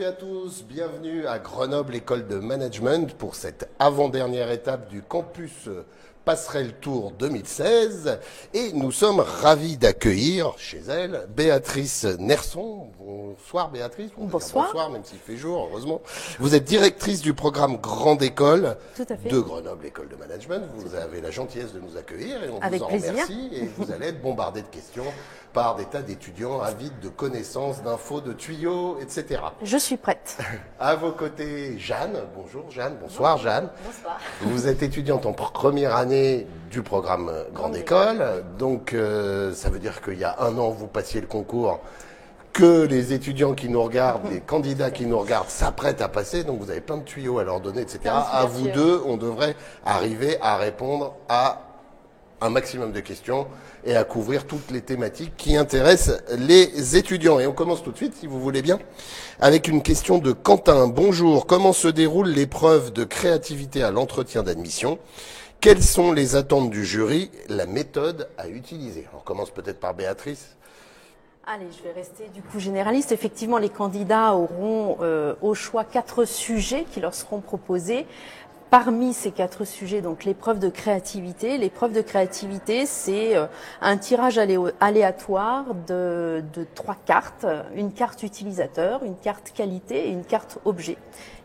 à tous, bienvenue à Grenoble École de Management pour cette avant-dernière étape du campus Passerelle Tour 2016 et nous sommes ravis d'accueillir chez elle Béatrice Nerson. Bonsoir Béatrice. Bonsoir. Bonsoir, même s'il fait jour, heureusement. Vous êtes directrice du programme Grande École de Grenoble École de Management. Vous avez la gentillesse de nous accueillir et on vous en remercie. Et vous allez être bombardé de questions par des tas d'étudiants avides de connaissances, d'infos, de tuyaux, etc. Je suis prête. À vos côtés, Jeanne. Bonjour Jeanne. Bonsoir Jeanne. Bonsoir. Vous êtes étudiante en première année du programme Grande École. Donc ça veut dire qu'il y a un an, vous passiez le concours que les étudiants qui nous regardent, les candidats qui nous regardent s'apprêtent à passer. Donc vous avez plein de tuyaux à leur donner, etc. À vous deux, on devrait arriver à répondre à un maximum de questions et à couvrir toutes les thématiques qui intéressent les étudiants. Et on commence tout de suite, si vous voulez bien, avec une question de Quentin. Bonjour, comment se déroule l'épreuve de créativité à l'entretien d'admission? Quelles sont les attentes du jury, la méthode à utiliser? On commence peut-être par Béatrice. Allez, je vais rester du coup généraliste. Effectivement, les candidats auront au choix 4 sujets qui leur seront proposés. Parmi ces 4 sujets, donc l'épreuve de créativité. L'épreuve de créativité, c'est un tirage aléatoire de 3 cartes. Une carte utilisateur, une carte qualité et une carte objet.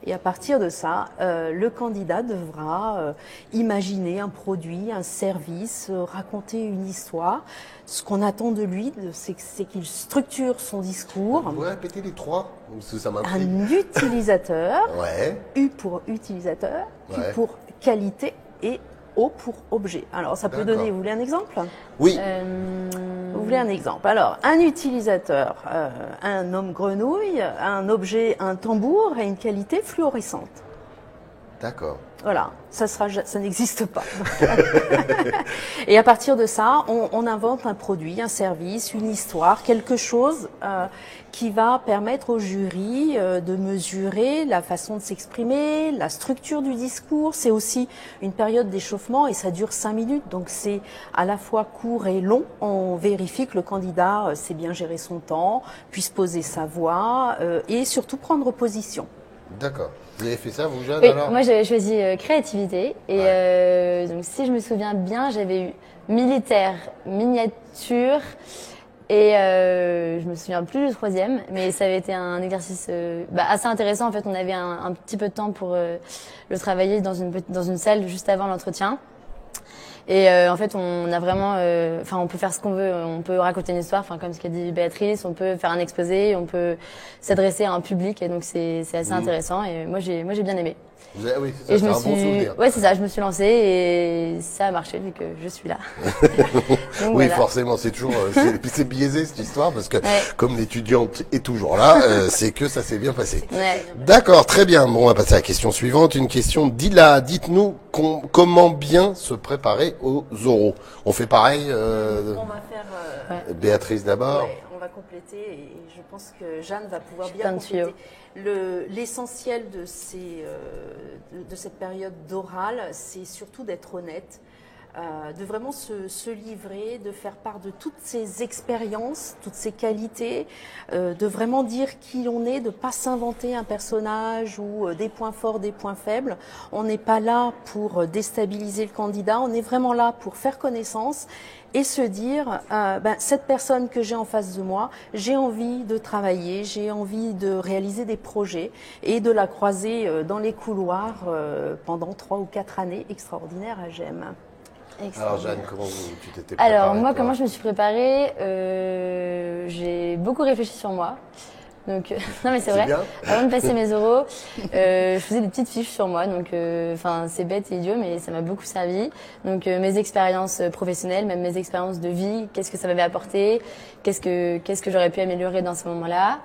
Et à partir de ça, le candidat devra imaginer un produit, un service, raconter une histoire. Ce qu'on attend de lui, c'est qu'il structure son discours. Vous pouvez répéter les 3, parce que ça m'intrigue. Un utilisateur, Ouais. U pour utilisateur, Q Ouais. pour qualité et O pour objet. Alors, ça peut donner, vous voulez un exemple? Oui. Vous voulez un exemple? Alors, un utilisateur, un homme grenouille, un objet, un tambour et une qualité fluorescente. D'accord. Voilà, ça n'existe pas. Et à partir de ça, on invente un produit, un service, une histoire, quelque chose qui va permettre au jury de mesurer la façon de s'exprimer, la structure du discours. C'est aussi une période d'échauffement et ça dure 5 minutes, donc c'est à la fois court et long. On vérifie que le candidat sait bien gérer son temps, puisse poser sa voix et surtout prendre position. D'accord. Vous avez fait ça, vous, Jeanne, Oui, alors? moi j'avais choisi créativité et donc si je me souviens bien, j'avais eu militaire, miniature et je me souviens plus du 3e, mais ça avait été un exercice assez intéressant. En fait, on avait un petit peu de temps pour le travailler dans une salle juste avant l'entretien. Et en fait, on a vraiment, on peut faire ce qu'on veut. On peut raconter une histoire, comme ce qu'a dit Béatrice. On peut faire un exposé. On peut s'adresser à un public. Et donc c'est assez intéressant. Et moi j'ai bien aimé. Oui, c'est ça, c'est un bon souvenir. Ouais, c'est ça. Je me suis lancée et ça a marché vu que je suis là. Donc, oui, voilà. forcément, c'est toujours, c'est biaisé cette histoire parce que comme l'étudiante est toujours là, c'est que ça s'est bien passé. Ouais. D'accord, très bien. Bon, on va passer à la question suivante. Une question d'Ila. Dites-nous comment bien se préparer aux oraux. On fait pareil. On va faire Béatrice d'abord. Ouais, on va compléter et je pense que Jeanne va pouvoir bien compléter. L'essentiel de cette période d'oral, c'est surtout d'être honnête, de vraiment se livrer, de faire part de toutes ses expériences, toutes ses qualités, de vraiment dire qui on est, de pas s'inventer un personnage ou des points forts, des points faibles. On n'est pas là pour déstabiliser le candidat, on est vraiment là pour faire connaissance et se dire, cette personne que j'ai en face de moi, j'ai envie de travailler, j'ai envie de réaliser des projets et de la croiser dans les couloirs pendant 3 ou 4 années extraordinaires à GEM. Alors Jeanne, comment tu t'étais préparée? Alors moi, comment je me suis préparée, j'ai beaucoup réfléchi sur moi. Donc non mais c'est vrai. Bien. Avant de passer mes oraux, je faisais des petites fiches sur moi. Donc c'est bête et idiot, mais ça m'a beaucoup servi. Donc mes expériences professionnelles, même mes expériences de vie, qu'est-ce que ça m'avait apporté, qu'est-ce que j'aurais pu améliorer dans ce moment-là,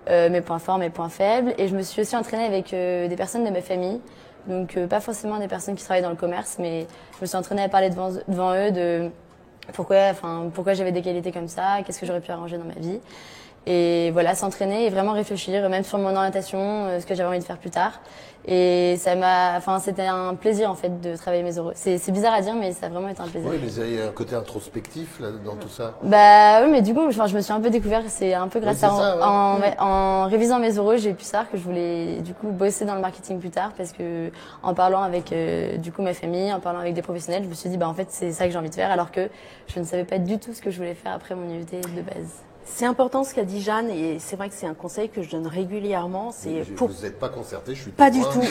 mes points forts, mes points faibles. Et je me suis aussi entraînée avec des personnes de ma famille. Donc pas forcément des personnes qui travaillent dans le commerce, mais je me suis entraînée à parler devant eux de pourquoi j'avais des qualités comme ça, qu'est-ce que j'aurais pu arranger dans ma vie. Et voilà, s'entraîner et vraiment réfléchir, même sur mon orientation, ce que j'avais envie de faire plus tard. Et c'était un plaisir en fait de travailler mes oraux. C'est bizarre à dire, mais ça a vraiment été un plaisir. Oui, mais il y a un côté introspectif là, dans tout ça. Bah oui, mais du coup, je me suis un peu découvert. C'est un peu grâce en révisant mes oraux, j'ai pu savoir que je voulais du coup bosser dans le marketing plus tard, parce que en parlant avec du coup ma famille, en parlant avec des professionnels, je me suis dit en fait c'est ça que j'ai envie de faire, alors que je ne savais pas du tout ce que je voulais faire après mon IUT de base. C'est important ce qu'a dit Jeanne, et c'est vrai que c'est un conseil que je donne régulièrement. Vous n'êtes pas concerté, je suis pas du tout.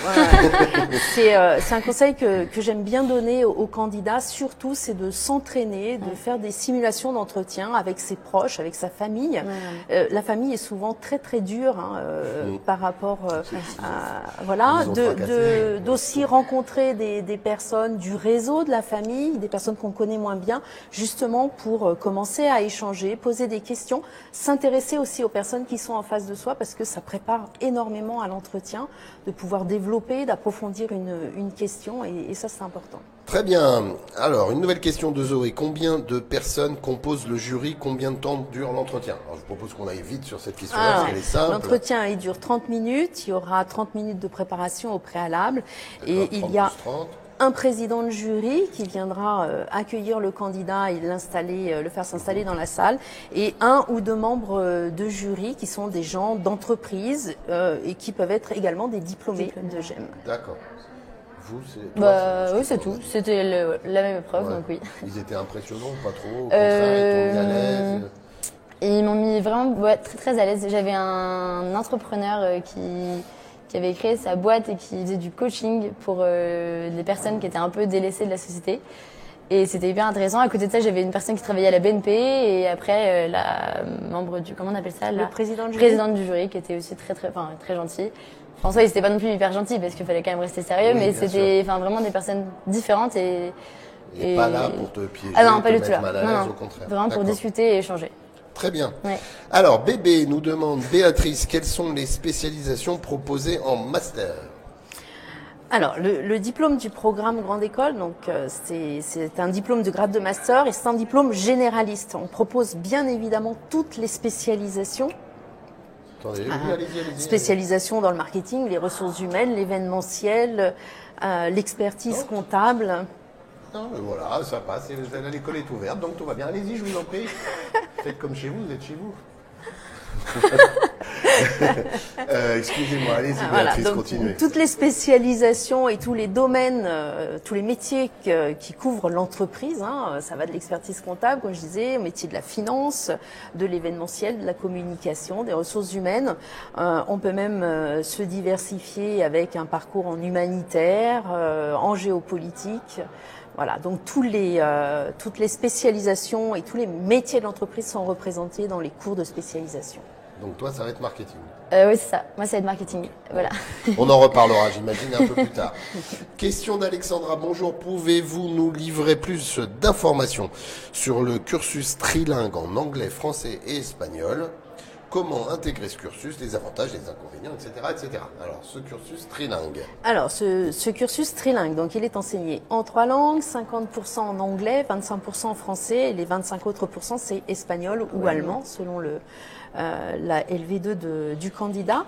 C'est un conseil que j'aime bien donner aux candidats. Surtout, c'est de s'entraîner, de faire des simulations d'entretien avec ses proches, avec sa famille. La famille est souvent très très dure par rapport d'aussi rencontrer des personnes du réseau de la famille, des personnes qu'on connaît moins bien, justement pour commencer à échanger, poser des questions. S'intéresser aussi aux personnes qui sont en face de soi, parce que ça prépare énormément à l'entretien, de pouvoir développer, d'approfondir une question, et ça c'est important. Très bien. Alors, une nouvelle question de Zoé. Combien de personnes composent le jury? Combien de temps dure l'entretien? Alors, je propose qu'on aille vite sur cette question-là, parce qu'elle est simple. L'entretien, il dure 30 minutes. Il y aura 30 minutes de préparation au préalable. Et il y a un président de jury qui viendra accueillir le candidat et le faire s'installer dans la salle, et un ou deux membres de jury qui sont des gens d'entreprise et qui peuvent être également des diplômés de GEM. D'accord. Vous, oui, c'est tout. C'était la même épreuve, donc oui. Ils étaient impressionnants ou pas trop? Au contraire, ils t'ont mis à l'aise? Ils m'ont mis vraiment très très à l'aise. J'avais un entrepreneur qui avait créé sa boîte et qui faisait du coaching pour des personnes qui étaient un peu délaissées de la société. Et c'était hyper intéressant. À côté de ça, j'avais une personne qui travaillait à la BNP, et après la membre du, comment on appelle ça, le président du jury, qui était aussi très gentil. En soi, il n'était pas non plus hyper gentil, parce qu'il fallait quand même rester sérieux, mais c'était vraiment des personnes différentes et pas là pour te piéger, non, pas te du tout là. mettre mal à l'aise, au contraire. Vraiment pour discuter et échanger. Très bien. Ouais. Alors, Bébé nous demande, Béatrice, quelles sont les spécialisations proposées en master? Alors, le diplôme du programme Grande École, donc c'est un diplôme de grade de master, et c'est un diplôme généraliste. On propose bien évidemment toutes les spécialisations. Attendez, allez-y. Spécialisation dans le marketing, les ressources humaines, l'événementiel, l'expertise comptable. Non, voilà, ça passe. L'école est ouverte, donc tout va bien. Allez-y, je vous en prie. Faites comme chez vous, vous êtes chez vous. Excusez-moi, allez-y, Béatrice, continuez. Toutes les spécialisations et tous les domaines, tous les métiers qui couvrent l'entreprise, ça va de l'expertise comptable, comme je disais, au métier de la finance, de l'événementiel, de la communication, des ressources humaines. On peut même se diversifier avec un parcours en humanitaire, en géopolitique. Voilà, donc toutes les spécialisations et tous les métiers de l'entreprise sont représentés dans les cours de spécialisation. Donc toi, ça va être marketing. Oui, c'est ça. Moi, ça va être marketing. Voilà. On en reparlera, j'imagine, un peu plus tard. Question d'Alexandra. Bonjour, pouvez-vous nous livrer plus d'informations sur le cursus trilingue en anglais, français et espagnol? Comment intégrer ce cursus, les avantages, les inconvénients, etc., etc. Alors, ce cursus trilingue. Alors, ce cursus trilingue, donc il est enseigné en 3 langues, 50% en anglais, 25% en français, et les 25 autres pourcents, c'est espagnol ou allemand, selon la LV2 du candidat.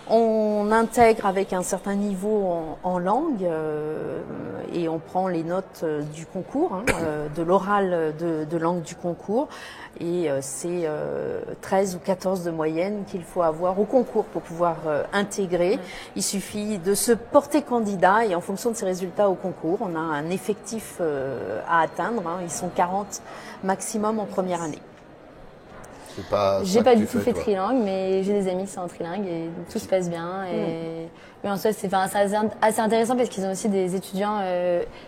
On intègre avec un certain niveau en langue et on prend les notes du concours, de l'oral de langue du concours. Et c'est 13 ou 14 de moyenne qu'il faut avoir au concours pour pouvoir intégrer. Il suffit de se porter candidat, et en fonction de ses résultats au concours, on a un effectif à atteindre. Ils sont 40 maximum en première année. J'ai pas du tout fait trilingue, mais j'ai des amis qui sont en trilingue et tout se passe bien. Mais en soi, c'est assez intéressant, parce qu'ils ont aussi des étudiants.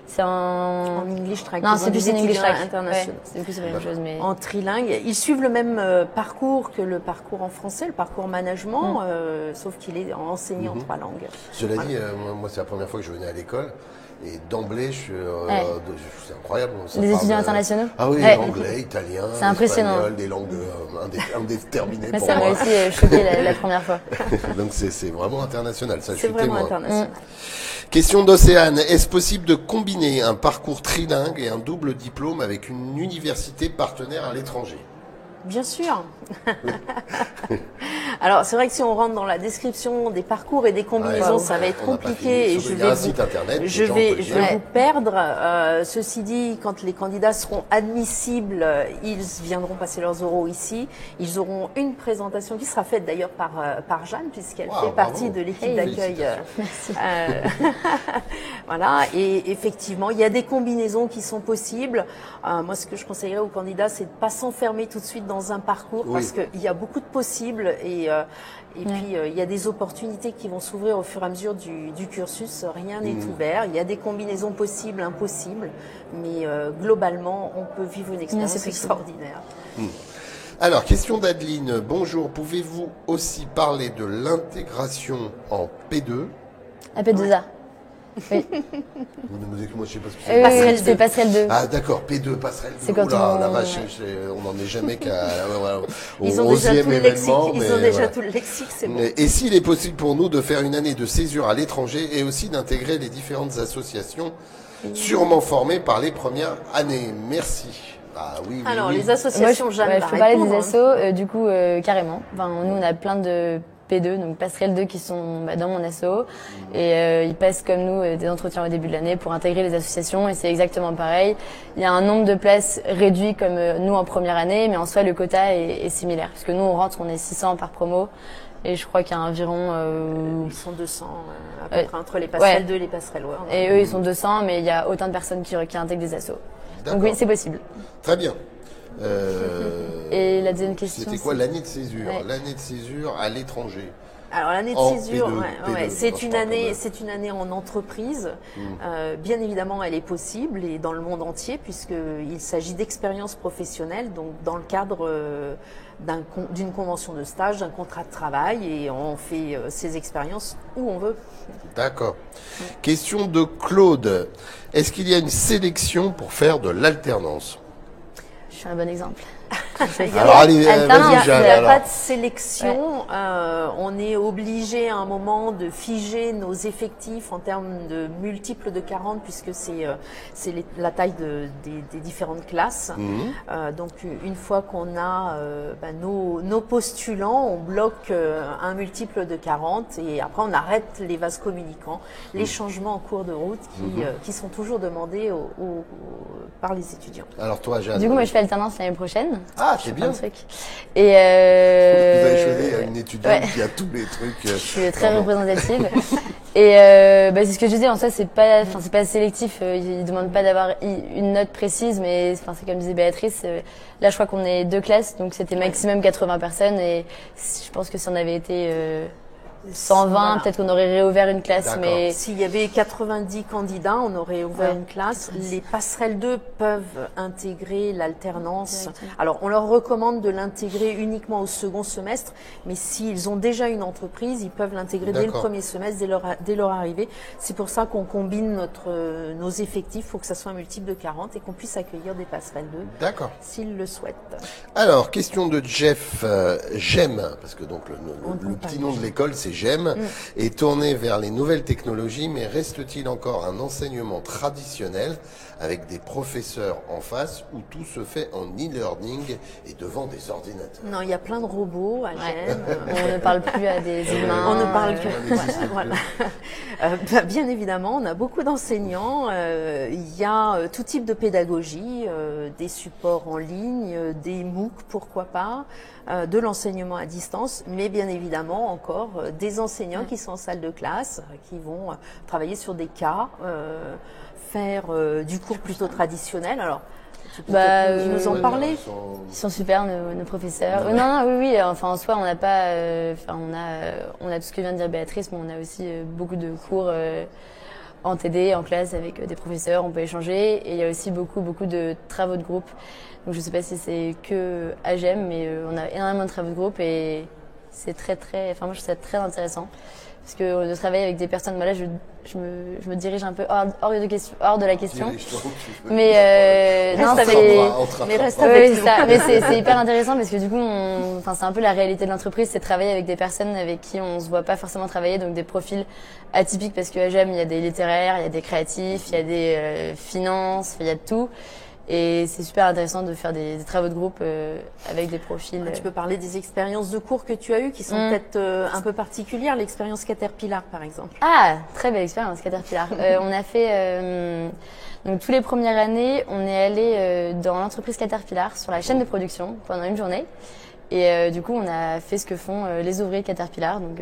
C'est en English track. Non, c'est plus en English track international. Ouais, c'est plus la même chose, mais en trilingue, ils suivent le même parcours que le parcours en français, le parcours management, sauf qu'il est enseigné en 3 langues. Cela dit, moi, c'est la première fois que je venais à l'école. Et d'emblée, c'est incroyable. Les étudiants internationaux. Ah oui, anglais, italien, espagnol, des langues indéterminées pour moi. Ça m'a aussi choqué la première fois. Donc c'est vraiment international, ça, je suis témoin. C'est vraiment international. Question d'Océane. Est-ce possible de combiner un parcours trilingue et un double diplôme avec une université partenaire à l'étranger? Bien sûr. Alors, c'est vrai que si on rentre dans la description des parcours et des combinaisons, ça va être compliqué et je vais vous perdre. Ceci dit, quand les candidats seront admissibles, ils viendront passer leurs oraux ici. Ils auront une présentation qui sera faite d'ailleurs par Jeanne, puisqu'elle fait partie de l'équipe d'accueil. Voilà. Et effectivement, il y a des combinaisons qui sont possibles. Moi, ce que je conseillerais aux candidats, c'est de pas s'enfermer tout de suite dans un parcours parce qu'il y a beaucoup de possibles et puis il y a des opportunités qui vont s'ouvrir au fur et à mesure du cursus. Rien n'est ouvert. Il y a des combinaisons possibles, impossibles, mais globalement, on peut vivre une expérience extraordinaire. Alors, question d'Adeline. Bonjour, pouvez-vous aussi parler de l'intégration en P2 ? À P2A. Oui. Moi, je sais pas ce que c'est. Passerelle 2. Passerelle 2. Ah d'accord, P2, passerelle 2. C'est quand la vache, on n'en est jamais qu'à ils ont déjà tout le lexique, ils ont déjà tout le lexique, c'est bon. Et s'il est possible pour nous de faire une année de césure à l'étranger et aussi d'intégrer les différentes associations sûrement formées par les premières années. Merci. Ah oui, alors les associations, Jeanne, je peux parler des assos, du coup carrément. Enfin, nous on a plein de P2, donc passerelle 2 qui sont dans mon asso et ils passent comme nous des entretiens au début de l'année pour intégrer les associations et c'est exactement pareil. Il y a un nombre de places réduit comme nous en première année, mais en soi le quota est similaire parce que nous on rentre, on est 600 par promo et je crois qu'il y a environ... Ils sont 200 à peu près entre les passerelles 2 et les passerelles 1. Et eux ils sont 200 mais il y a autant de personnes qui intègrent des assos. Donc oui, c'est possible. Très bien. Et la deuxième question, c'était quoi l'année de césure? L'année de césure à l'étranger. Alors l'année de césure, c'est une année en entreprise. Bien évidemment, elle est possible et dans le monde entier puisqu'il s'agit d'expériences professionnelles, donc dans le cadre d'une convention de stage, d'un contrat de travail et on fait ces expériences où on veut. D'accord. Question de Claude. Est-ce qu'il y a une sélection pour faire de l'alternance? Je suis un bon exemple. Alors, allez, il n'y a pas de sélection. On est obligé à un moment de figer nos effectifs en termes de multiples de 40 puisque c'est la taille des différentes classes. Donc une fois qu'on a nos postulants, on bloque un multiple de 40 et après on arrête les vases communicants, les changements en cours de route qui sont toujours demandés par les étudiants. Alors toi, Jeanne. Du coup, moi je fais alternance l'année prochaine. Ah, c'est bien. Et vous avez choisi une étudiante qui a tous les trucs. Je suis très représentative. Et c'est ce que je disais. En soi, c'est pas sélectif. Ils demandent pas d'avoir une note précise, mais c'est comme disait Béatrice. Là, je crois qu'on est 2 classes, donc c'était maximum 80 personnes. Et je pense que si on avait été 120, peut-être qu'on aurait réouvert une classe. Mais s'il y avait 90 candidats, on aurait ouvert une classe. Les passerelles 2 peuvent intégrer l'alternance. Alors, on leur recommande de l'intégrer uniquement au second semestre, mais s'ils ont déjà une entreprise, ils peuvent l'intégrer dès le premier semestre, dès leur arrivée. C'est pour ça qu'on combine nos effectifs pour que ça soit un multiple de 40 et qu'on puisse accueillir des passerelles 2. D'accord. S'ils le souhaitent. Alors, question de Jeff. J'aime, parce que donc le petit nom de l'école, c'est J'aime, est tourné vers les nouvelles technologies, mais reste-t-il encore un enseignement traditionnel avec des professeurs en face où tout se fait en e-learning et devant des ordinateurs? Non, il y a plein de robots à Gênes. On ne parle plus à des humains. On ne parle plus. Voilà. Bien évidemment, on a beaucoup d'enseignants. Il y a tout type de pédagogie, des supports en ligne, des MOOC, pourquoi pas, de l'enseignement à distance, mais bien évidemment encore des enseignants qui sont en salle de classe, qui vont travailler sur des cas, faire du cours plutôt traditionnel. Alors, tu peux nous en parler? Ils sont super, nos professeurs. Oui. Enfin, en soi, on n'a pas, on a tout ce que vient de dire Béatrice, mais on a aussi beaucoup de cours en TD, en classe, avec des professeurs. On peut échanger, et il y a aussi beaucoup de travaux de groupe. Donc, je sais pas si c'est que à GEM, mais on a énormément de travaux de groupe et c'est moi, je trouve ça très intéressant. Parce que de travailler avec des personnes, là, je me dirige un peu hors de la question. Mais reste avec nous. Mais c'est hyper intéressant parce que du coup, c'est un peu la réalité de l'entreprise, c'est travailler avec des personnes avec qui on se voit pas forcément travailler, donc des profils atypiques parce que à GEM, il y a des littéraires, il y a des créatifs, il y a des finances, il y a de tout. Et c'est super intéressant de faire des travaux de groupe avec des profils. Tu peux parler des expériences de cours que tu as eues qui sont peut-être un peu particulières, l'expérience Caterpillar par exemple. Ah, très belle expérience Caterpillar. On a fait, donc tous les premières années, on est allé dans l'entreprise Caterpillar sur la chaîne de production pendant une journée. Et du coup, on a fait ce que font les ouvriers de Caterpillar, donc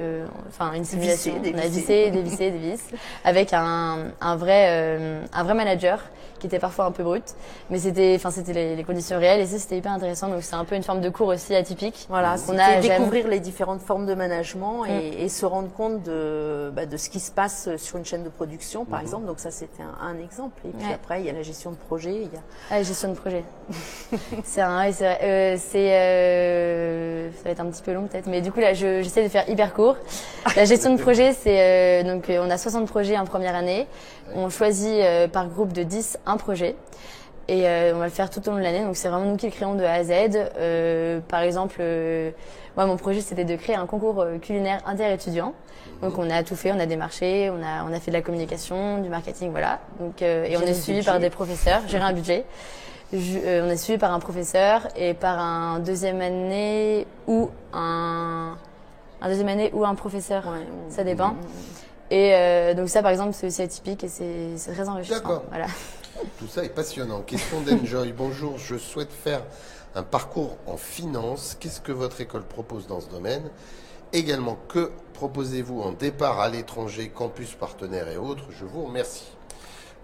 enfin une simulation. On a vissé, dévissé, des vis, avec un vrai manager qui était parfois un peu brut, mais c'était les conditions réelles et ça c'était hyper intéressant. Donc c'est un peu une forme de cours aussi atypique. Voilà, c'était découvrir les différentes formes de management et se rendre compte de ce qui se passe sur une chaîne de production, par exemple. Donc ça c'était un exemple. Et puis après il y a la gestion de projet. La gestion de projet. Ça va être un petit peu long peut-être, mais du coup là j'essaie de faire hyper court. La gestion de projet, c'est donc on a 60 projets en première année. On choisit par groupe de 10 un projet et on va le faire tout au long de l'année. Donc c'est vraiment nous qui le créons de A à Z. Par exemple, moi mon projet c'était de créer un concours culinaire inter-étudiants. Donc on a tout fait, on a démarché, on a fait de la communication, du marketing, voilà. Donc et on est suivi par des professeurs, gérer un budget. On est suivi par un professeur et par un deuxième année ou un professeur, ça dépend. Et donc ça par exemple c'est aussi atypique et c'est très enrichissant. D'accord. Voilà. Tout ça est passionnant. Question d'Enjoy. Bonjour, je souhaite faire un parcours en finance. Qu'est-ce que votre école propose dans ce domaine? Également, que proposez-vous en départ à l'étranger, campus partenaires et autres? Je vous remercie.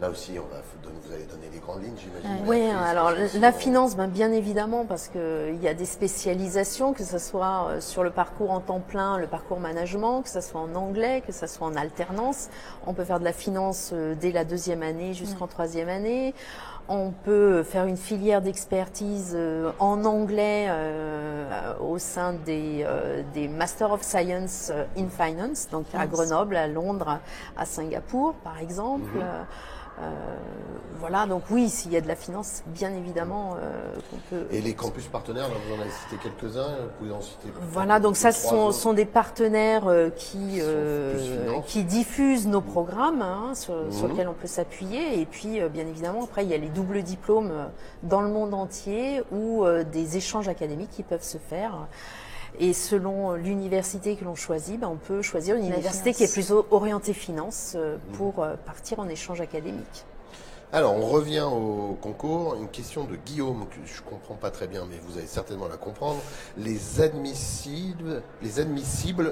Là aussi, vous allez donner les grandes lignes, j'imagine. Oui, alors la finance, bien évidemment, parce qu'il y a des spécialisations, que ce soit sur le parcours en temps plein, le parcours management, que ce soit en anglais, que ce soit en alternance. On peut faire de la finance dès la deuxième année jusqu'en troisième année. On peut faire une filière d'expertise en anglais au sein des Master of Science in Finance, donc à Grenoble, à Londres, à Singapour, par exemple. Voilà, donc oui, s'il y a de la finance, bien évidemment qu'on peut... Et les campus partenaires, là, vous en avez cité quelques-uns, vous pouvez en citer... Voilà, donc ça sont des partenaires qui diffusent nos programmes, sur lesquels on peut s'appuyer. Et puis, bien évidemment, après, il y a les doubles diplômes dans le monde entier ou des échanges académiques qui peuvent se faire. Et selon l'université que l'on choisit, on peut choisir une université qui est plus orientée finance pour partir en échange académique. Alors, on revient au concours. Une question de Guillaume que je comprends pas très bien, mais vous allez certainement la comprendre. Les admissibles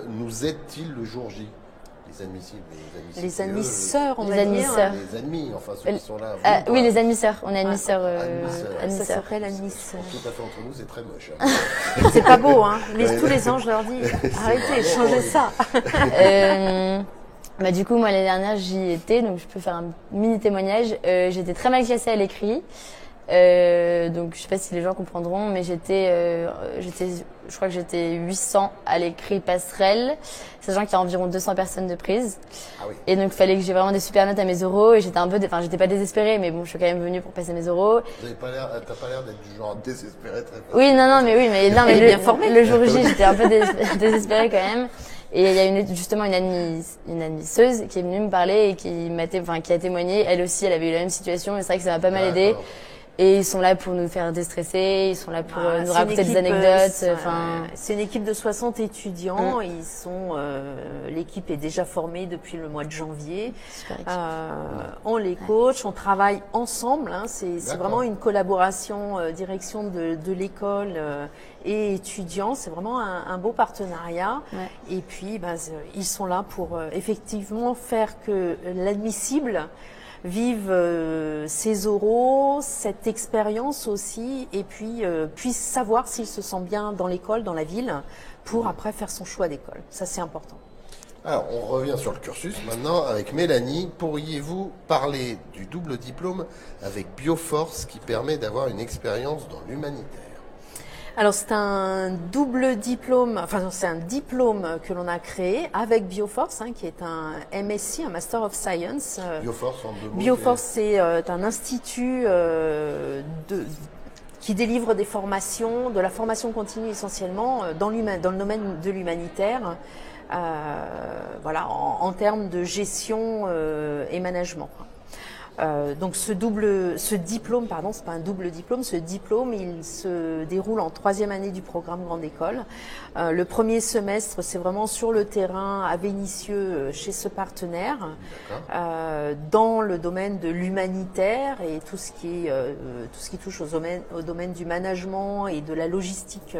nous aident-ils le jour J? Les admissibles, les admisseurs, on va dire. Les admis, enfin ceux qui sont là. Oui, les admisseurs. On est admisseurs. Ça s'appelle admisseur. Tout à fait entre nous, c'est très moche. C'est pas beau, hein. Tous les ans, je leur dis, arrêtez, changez ça. Du coup, moi, l'année dernière, j'y étais, donc je peux faire un mini témoignage. J'étais très mal classée à l'écrit. Donc je sais pas si les gens comprendront, mais je crois que j'étais 800 à l'écrit passerelle, sachant qu'il y a environ 200 personnes de prise. Ah oui. Et donc il fallait que j'ai vraiment des super notes à mes oraux et j'étais j'étais pas désespérée, mais bon, je suis quand même venue pour passer mes oraux. T'as pas l'air d'être du genre désespérée très fort. Oui, mais bien formée. Le jour J, j'étais un peu désespérée quand même. Et il y a justement une admisseuse qui est venue me parler et qui a témoigné. Elle aussi, elle avait eu la même situation et c'est vrai que ça m'a pas mal aidée. Et ils sont là pour nous faire déstresser, ils sont là pour nous raconter des anecdotes. C'est une équipe de 60 étudiants. L'équipe est déjà formée depuis le mois de janvier. On les coach, on travaille ensemble. C'est vraiment une collaboration, direction de l'école et étudiants. C'est vraiment un beau partenariat. Ouais. Et puis, ils sont là pour effectivement faire que l'admissible vive ses oraux, cette expérience aussi, et puis puisse savoir s'il se sent bien dans l'école, dans la ville, pour après faire son choix d'école. Ça, c'est important. Alors, on revient sur le cursus maintenant avec Mélanie. Pourriez-vous parler du double diplôme avec Bioforce qui permet d'avoir une expérience dans l'humanitaire? Alors c'est un double diplôme, c'est un diplôme que l'on a créé avec Bioforce, qui est un MSc, un Master of Science. Bioforce en deux mots. Bioforce, c'est un institut qui délivre des formations, de la formation continue essentiellement dans le domaine de l'humanitaire, en termes de gestion et management. Donc ce diplôme, pardon, c'est pas un double diplôme, ce diplôme, il se déroule en 3e année du programme Grande École. Le premier semestre, c'est vraiment sur le terrain à Vénissieux, chez ce partenaire, dans le domaine de l'humanitaire et tout ce qui touche au domaine du management et de la logistique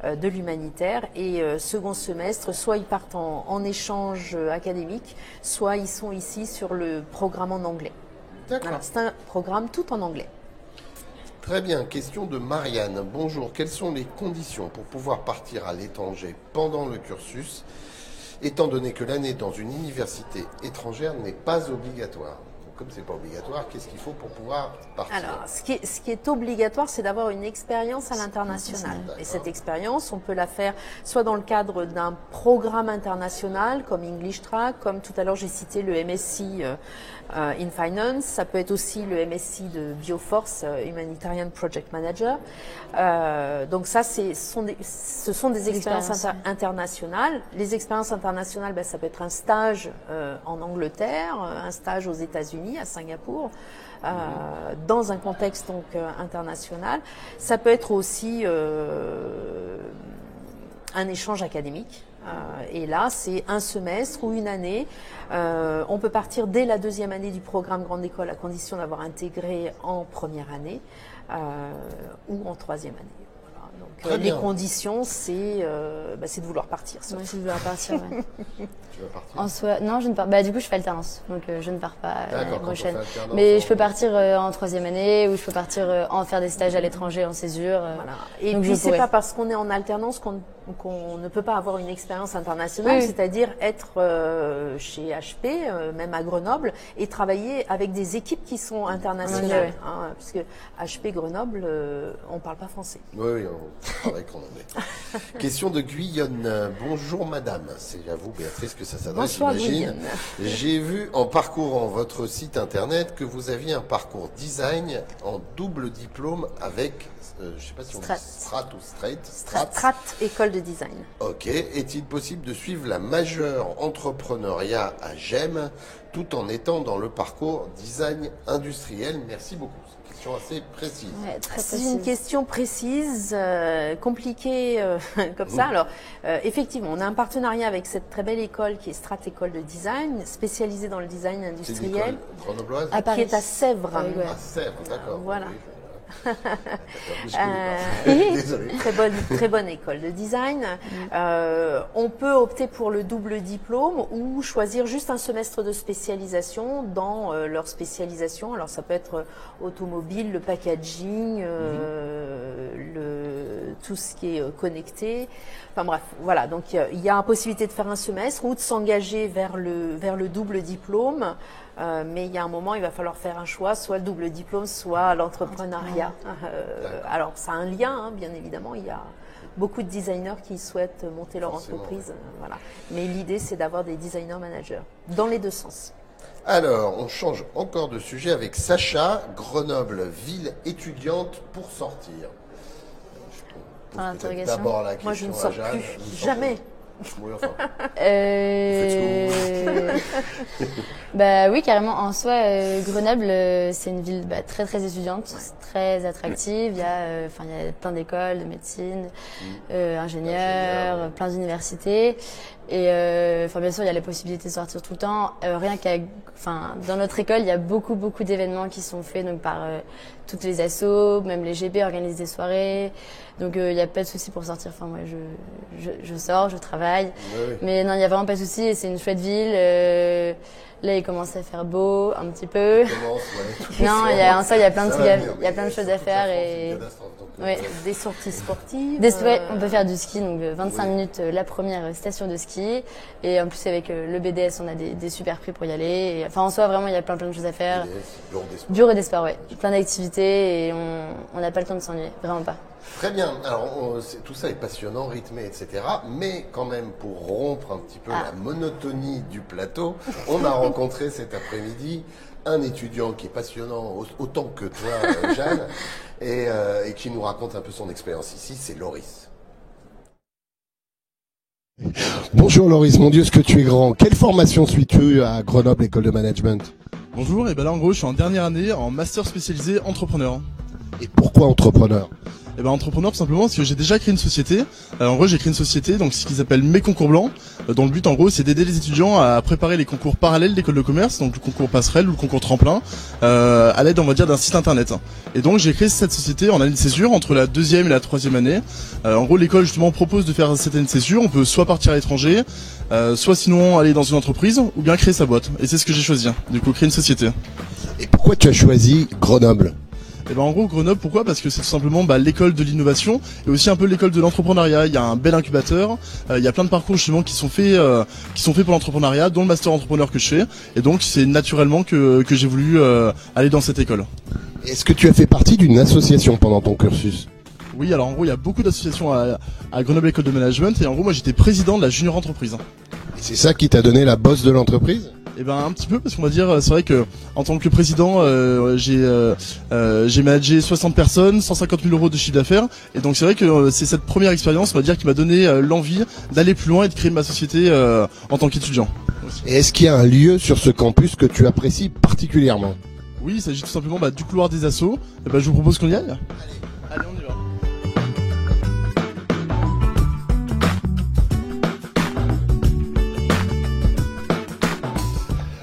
de l'humanitaire. Et second semestre, soit ils partent en échange académique, soit ils sont ici sur le programme en anglais. Voilà, c'est un programme tout en anglais. Très bien. Question de Marianne. Bonjour. Quelles sont les conditions pour pouvoir partir à l'étranger pendant le cursus, étant donné que l'année dans une université étrangère n'est pas obligatoire? Comme c'est pas obligatoire, qu'est-ce qu'il faut pour pouvoir partir? Alors, ce qui est obligatoire, c'est d'avoir une expérience à l'international. Et cette expérience, on peut la faire soit dans le cadre d'un programme international, comme English Track, comme tout à l'heure j'ai cité le MSc in Finance. Ça peut être aussi le MSc de Bioforce, Humanitarian Project Manager. Donc ça, ce sont des expériences internationales. Les expériences internationales, ça peut être un stage en Angleterre, un stage aux États-Unis, à Singapour, dans un contexte donc international. Ça peut être aussi un échange académique. Et là, c'est un semestre ou une année. On peut partir dès la 2e année du programme Grande École à condition d'avoir intégré en première année ou en 3e année. Voilà. Donc les conditions, c'est de vouloir partir. Moi, c'est de vouloir partir. Ouais. Tu vas partir? En soi, non, je ne pars pas. Du coup, je fais alternance, donc je ne pars pas l'année prochaine. Mais je peux partir en 3e année ou je peux partir en faire des stages à l'étranger en césure. Voilà. Et puis c'est pas parce qu'on est en alternance qu'on ne peut pas avoir une expérience internationale, c'est-à-dire être chez HP, même à Grenoble, et travailler avec des équipes qui sont internationales. Puisque HP Grenoble, on parle pas français. Oui, on travaille en anglais. Question de Guyonne. Bonjour madame, c'est à vous Béatrice que ça s'adresse, j'imagine. J'ai vu en parcourant votre site internet que vous aviez un parcours design en double diplôme avec, je sais pas si on dit Strat ou Strat, école de design. Ok. Est-il possible de suivre la majeure entrepreneuriat à GEM tout en étant dans le parcours design industriel? Merci beaucoup. Question assez précise. Ouais, c'est une question précise, compliquée comme ça. Alors, effectivement, on a un partenariat avec cette très belle école qui est Strat École de Design, spécialisée dans le design industriel. C'est une école grenobloise qui est à Sèvres. À Sèvres, d'accord. Voilà. Désolé. Très bonne école de design. On peut opter pour le double diplôme ou choisir juste un semestre de spécialisation dans leur spécialisation. Alors ça peut être automobile, le packaging, tout ce qui est connecté. Enfin bref, voilà. Donc il y a la possibilité de faire un semestre ou de s'engager vers le double diplôme. Mais il y a un moment, il va falloir faire un choix, soit le double diplôme, soit l'entrepreneuriat. Alors, ça a un lien, bien évidemment. Il y a beaucoup de designers qui souhaitent monter leur entreprise. Voilà. Mais l'idée, c'est d'avoir des designers managers, dans les deux sens. Alors, on change encore de sujet avec Sacha, Grenoble, ville étudiante pour sortir. D'abord la question. Moi, je ne sors plus, jamais. Oui, enfin. Bah oui, carrément. En soi, Grenoble, c'est une ville très très étudiante, très attractive. Il y a plein d'écoles de médecine, ingénieurs, plein d'universités. Et bien sûr, il y a la possibilité de sortir tout le temps. Dans notre école, il y a beaucoup d'événements qui sont faits donc par toutes les assos, même les GB organisent des soirées. Donc il n'y a pas de souci pour sortir. Enfin moi, je sors, je travaille. Oui. Mais non, il n'y a vraiment pas de souci. Et c'est une chouette ville. Là, il commence à faire beau un petit peu. Non, il y a plein de trucs, il y a plein de choses à faire et des sorties sportives. On peut faire du ski, donc 25 minutes la première station de ski. Et en plus avec le BDS, on a des super prix pour y aller. Et, en soi, vraiment, il y a plein de choses à faire. Bureau des sports, ouais. Plein d'activités et on n'a pas le temps de s'ennuyer, vraiment pas. Très bien. Alors, tout ça est passionnant, rythmé, etc. Mais quand même, pour rompre un petit peu la monotonie du plateau, on a rencontré cet après-midi un étudiant qui est passionnant autant que toi, Jeanne, et qui nous raconte un peu son expérience ici. C'est Loris. Bonjour Loris, mon Dieu, ce que tu es grand. Quelle formation suis-tu à Grenoble École de Management ? Bonjour, et ben là en gros je suis en dernière année en master spécialisé entrepreneur. Et pourquoi entrepreneur? Et ben entrepreneur tout simplement parce que j'ai déjà créé une société. En gros j'ai créé une société, donc ce qu'ils appellent Mes Concours Blancs, dont le but en gros c'est d'aider les étudiants à préparer les concours parallèles d'école de commerce, donc le concours passerelle ou le concours tremplin, à l'aide on va dire d'un site internet. Et donc j'ai créé cette société en année de césure entre la 2e et la 3e année. En gros l'école justement propose de faire cette année de césure, on peut soit partir à l'étranger, soit sinon aller dans une entreprise ou bien créer sa boîte. Et c'est ce que j'ai choisi, du coup créer une société. Et pourquoi tu as choisi Grenoble? Et ben en gros Grenoble, pourquoi? Parce que c'est tout simplement l'école de l'innovation et aussi un peu l'école de l'entrepreneuriat. Il y a un bel incubateur, il y a plein de parcours justement qui sont faits pour l'entrepreneuriat, dont le master entrepreneur que je fais. Et donc c'est naturellement que j'ai voulu aller dans cette école. Est-ce que tu as fait partie d'une association pendant ton cursus? Oui, alors en gros il y a beaucoup d'associations à Grenoble École de Management et en gros moi j'étais président de la junior entreprise. Et c'est ça qui t'a donné la bosse de l'entreprise? Eh ben un petit peu, parce qu'on va dire, c'est vrai que en tant que président, j'ai managé 60 personnes, 150 000 euros de chiffre d'affaires, et donc c'est vrai que c'est cette première expérience, on va dire, qui m'a donné l'envie d'aller plus loin et de créer ma société en tant qu'étudiant. Et est-ce qu'il y a un lieu sur ce campus que tu apprécies particulièrement? Oui, il s'agit tout simplement du couloir des assos. Eh ben, je vous propose qu'on y aille. Allez, on y va.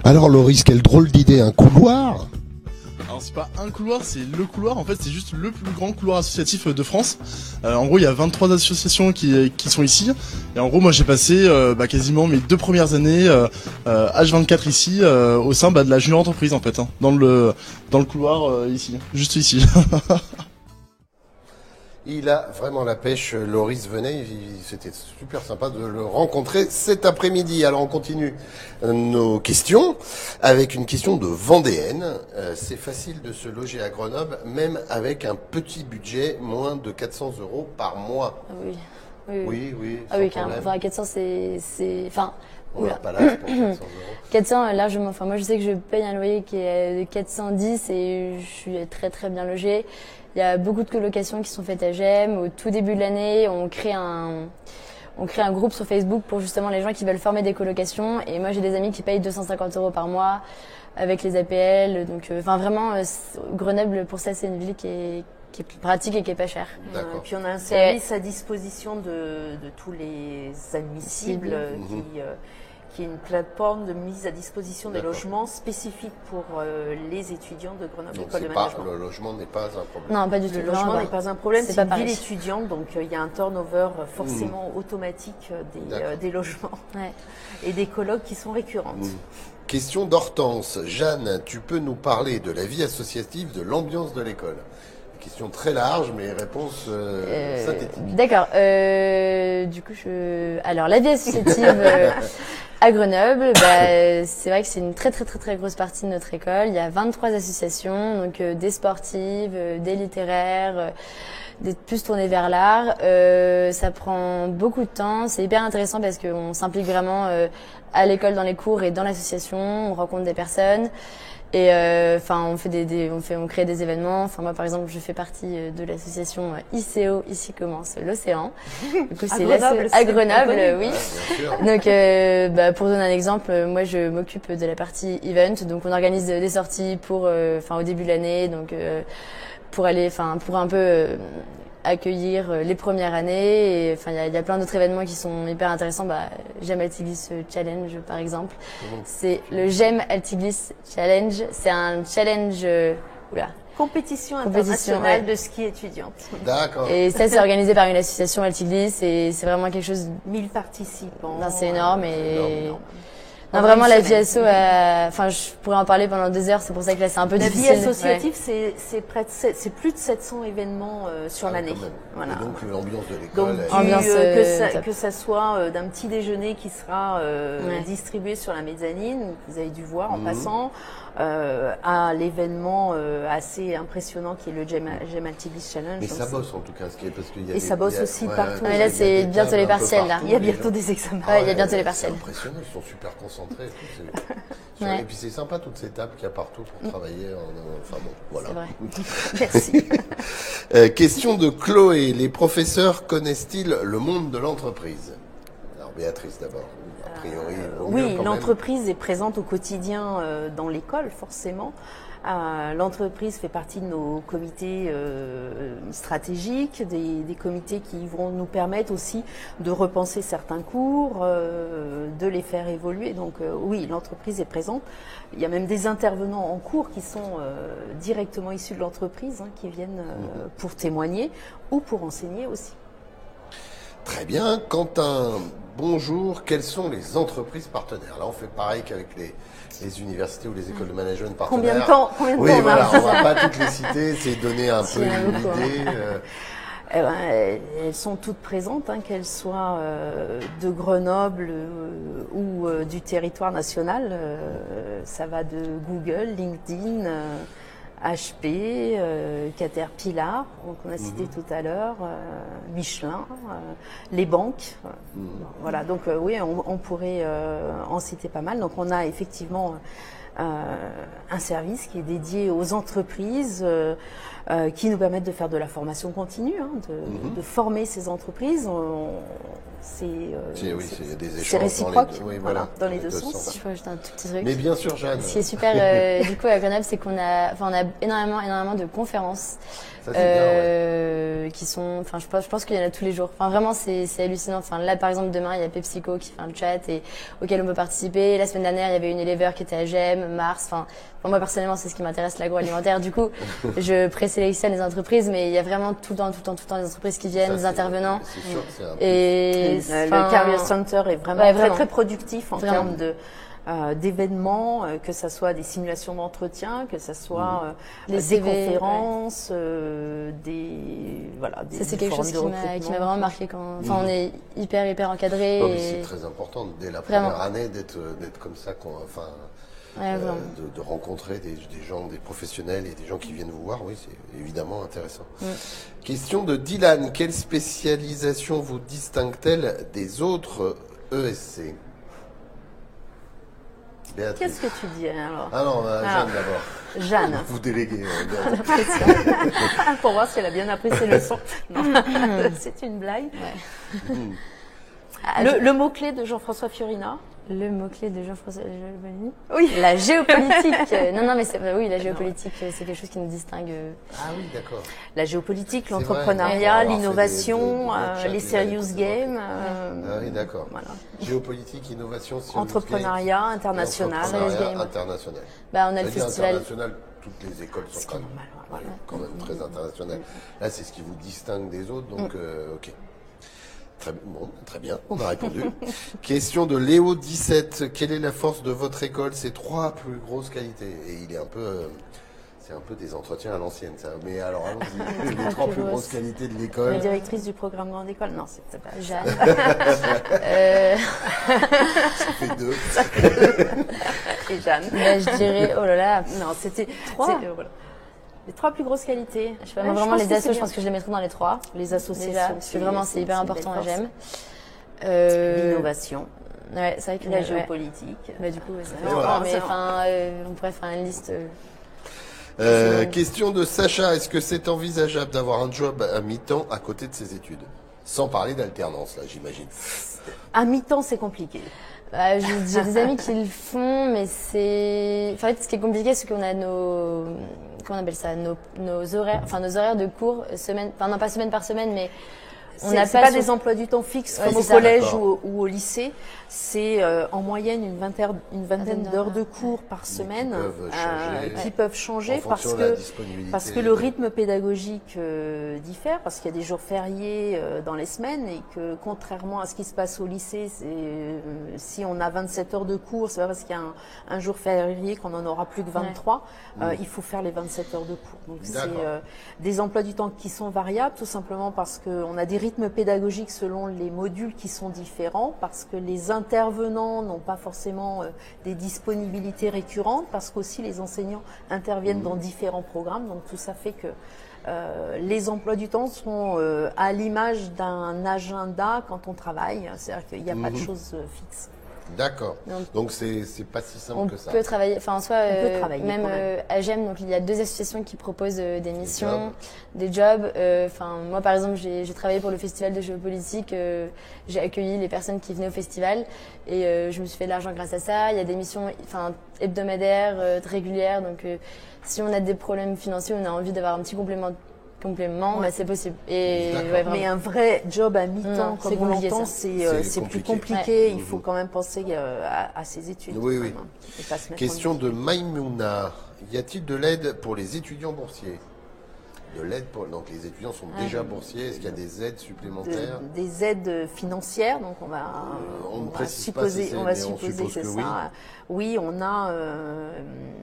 Alors Loris, quelle drôle d'idée, un couloir? Alors c'est pas un couloir, c'est le couloir. En fait, c'est juste le plus grand couloir associatif de France. En gros, il y a 23 associations qui sont ici. Et en gros, moi, j'ai passé quasiment mes 2 premières années H24 ici, au sein de la junior entreprise en fait, dans le couloir ici, juste ici. Il a vraiment la pêche, Loris venait, c'était super sympa de le rencontrer cet après-midi. Alors on continue nos questions avec une question de Vendéenne. C'est facile de se loger à Grenoble, même avec un petit budget, moins de 400 euros par mois. Oui. Oui. Ah oui, carrément. Enfin, 400 c'est... Enfin, on n'a pas l'âge pour 400 euros. 400 largement. Enfin, moi je sais que je paye un loyer qui est de 410 et je suis très très bien logée. Il y a beaucoup de colocations qui sont faites à GEM. Au tout début de l'année, on crée un groupe sur Facebook pour justement les gens qui veulent former des colocations. Et moi, j'ai des amis qui payent 250 euros par mois avec les APL. Donc, vraiment, Grenoble, pour ça, c'est une ville qui est pratique et qui est pas chère. Puis on a un service à disposition de tous les admissibles qui est une plateforme de mise à disposition des logements spécifiques pour les étudiants de Grenoble École de Management. Le logement n'est pas un problème. Non, pas du tout. Le logement n'est pas un problème, c'est une ville étudiante, donc il y a un turnover forcément automatique des logements et des colocs qui sont récurrentes. Question d'Hortense. Jeanne, tu peux nous parler de la vie associative, de l'ambiance de l'école? Question très large, mais réponse synthétique. D'accord. Du coup, alors la vie associative à Grenoble, c'est vrai que c'est une très très très très grosse partie de notre école. Il y a 23 associations, donc des sportives, des littéraires, des plus tournées vers l'art. Ça prend beaucoup de temps. C'est hyper intéressant parce qu'on s'implique vraiment à l'école, dans les cours et dans l'association. On rencontre des personnes. Et on crée des événements. Enfin moi par exemple je fais partie de l'association ICO, ici commence l'océan. Du coup c'est à Grenoble, oui. Donc pour donner un exemple, moi je m'occupe de la partie event. Donc on organise des sorties pour au début de l'année, donc pour un peu accueillir les premières années. Et enfin il y a plein d'autres événements qui sont hyper intéressants. GEM Altiglisse Challenge par exemple. C'est le GEM Altiglisse Challenge. C'est un challenge compétition internationale de ski étudiante. D'accord. Et ça c'est organisé par une association Altiglisse et c'est vraiment quelque chose. 1000 participants. C'est énorme et. Non, vraiment, la vie asso, je pourrais en parler pendant 2 heures, c'est pour ça que là, c'est un peu difficile. La vie associative, c'est plus de 700 événements sur l'année. Voilà. Et donc, l'ambiance de l'école. Que ça soit d'un petit déjeuner qui sera distribué sur la mezzanine, vous avez dû voir en passant, à l'événement assez impressionnant qui est le GEM Altiglisse Challenge. Mais ça bosse en tout cas, parce qu'il y a. Et ça bosse aussi partout. Mais là, c'est bientôt les partiels, là. Il y a bientôt des examens. Il y a bientôt les partiels. C'est impressionnant, ils sont super concentrés. Et puis c'est sympa toutes ces tables qu'il y a partout pour travailler. Enfin bon, voilà. C'est vrai. Merci. Question de Chloé. Les professeurs connaissent-ils le monde de l'entreprise? Alors Béatrice d'abord. priori. Oui, l'entreprise est présente au quotidien dans l'école, forcément. L'entreprise fait partie de nos comités stratégiques, des comités qui vont nous permettre aussi de repenser certains cours, de les faire évoluer. Donc oui, l'entreprise est présente. Il y a même des intervenants en cours qui sont directement issus de l'entreprise, qui viennent pour témoigner ou pour enseigner aussi. Très bien. Quentin, bonjour. Quelles sont les entreprises partenaires? Là, on fait pareil qu'avec les universités ou les écoles de management partenaires. Combien de temps Oui, voilà, on va pas toutes les citer, c'est donner un peu une idée. Elles sont toutes présentes, qu'elles soient de Grenoble ou du territoire national. Ça va de Google, LinkedIn, HP, Caterpillar, qu'on a cité tout à l'heure, Michelin, les banques. Voilà, donc oui, on pourrait en citer pas mal. Donc on a effectivement un service qui est dédié aux entreprises qui nous permettent de faire de la formation continue, de former ces entreprises. C'est réciproque dans les deux sens. Je peux ajouter un tout petit truc. Mais bien sûr, Jeanne. Ce qui est super du coup à Grenoble, c'est qu'on a énormément de conférences qui sont, je pense qu'il y en a tous les jours. Enfin vraiment c'est hallucinant. Enfin là par exemple demain il y a PepsiCo qui fait un chat et auquel on peut participer. La semaine dernière il y avait une Unilever qui était à GEM, Mars. Enfin moi personnellement c'est ce qui m'intéresse, l'agroalimentaire. Du coup je présélectionne les entreprises, mais il y a vraiment tout le temps des entreprises qui viennent, des intervenants. C'est sûr que c'est un et le Career Center est vraiment très productif en termes d'événements, que ça soit des simulations d'entretien, que ça soit des conférences, c'est quelque chose qui m'a vraiment marqué quand on est hyper encadré. C'est très important dès la première année d'être comme ça, de rencontrer des gens, des professionnels et des gens qui viennent vous voir. Oui, c'est évidemment intéressant. Question de Dylan, quelle spécialisation vous distingue-t-elle des autres ESC? Béatrice. Qu'est-ce que tu dis alors? Jeanne d'abord. Jeanne. Vous déléguez. Pour voir si elle a bien apprécié le son. Non, c'est une blague. Le mot-clé de Jean-François Fiorina. Le mot-clé de Jean-François Fiorina. Oui. La géopolitique. La géopolitique, c'est quelque chose qui nous distingue. Ah oui, d'accord. La géopolitique, l'entrepreneuriat, l'innovation, les serious games. Ah oui, d'accord. Voilà. Géopolitique, innovation, entrepreneuriat international. International. On a le festival. International, toutes les écoles sont quand même très internationales. Là, c'est ce qui vous distingue des autres, donc ok. Très bien, on a répondu. Question de Léo 17. Quelle est la force de votre école? Ces 3 plus grosses qualités. Et il est c'est un peu des entretiens à l'ancienne, ça. Mais alors, allons-y. Les 3 plus grosses qualités de l'école. La directrice du programme Grande École. Non, c'est pas Jeanne. Ça fait 2. Et Jeanne. Je dirais, oh là là. Non, c'était 3. Les 3 plus grosses qualités. Vraiment les assos, je pense que je les mettrais dans les 3. Les associations. Déjà, parce que vraiment c'est hyper important à GEM. L'innovation. Ouais, c'est vrai que la géopolitique. Du coup, ça fait on pourrait faire une liste. Question de Sacha, est-ce que c'est envisageable d'avoir un job à mi-temps à côté de ses études? Sans parler d'alternance, là, j'imagine. À mi-temps, c'est compliqué. J'ai des amis qui le font, mais c'est... En fait, ce qui est compliqué, c'est qu'on a nos horaires, nos horaires de cours, non pas semaine par semaine, mais on n'a pas des emplois du temps fixes comme au collège ou au lycée. C'est en moyenne une vingtaine d'heures de cours par semaine qui peuvent changer parce que le rythme pédagogique diffère, parce qu'il y a des jours fériés dans les semaines et que contrairement à ce qui se passe au lycée, si on a 27 heures de cours, c'est pas parce qu'il y a un jour férié qu'on en aura plus que 23. Il faut faire les 27 heures de cours. Donc c'est des emplois du temps qui sont variables, tout simplement parce qu'on a des rythmes pédagogiques selon les modules qui sont différents, parce que les intervenants n'ont pas forcément des disponibilités récurrentes, parce qu'aussi les enseignants interviennent dans différents programmes. Donc tout ça fait que les emplois du temps sont à l'image d'un agenda quand on travaille. C'est-à-dire qu'il n'y a pas de choses fixes. D'accord. Donc c'est pas si simple que ça. On peut travailler, enfin en soi, même à GEM, donc il y a 2 associations qui proposent des missions, des jobs. Enfin moi par exemple, j'ai travaillé pour le festival de géopolitique. J'ai accueilli les personnes qui venaient au festival et je me suis fait de l'argent grâce à ça. Il y a des missions, enfin hebdomadaires, régulières. Donc si on a des problèmes financiers, on a envie d'avoir un petit complément, bah, c'est possible. Et mais un vrai job à mi-temps, comme on l'entend, c'est plus compliqué. Il faut quand même penser à ses études. Oui, oui. Question de Maïmouna. Y a-t-il de l'aide pour les étudiants boursiers? De l'aide pour... Donc les étudiants sont déjà boursiers. Est-ce qu'il y a des aides supplémentaires? Des aides financières. Donc on va supposer que c'est ça. Oui, on a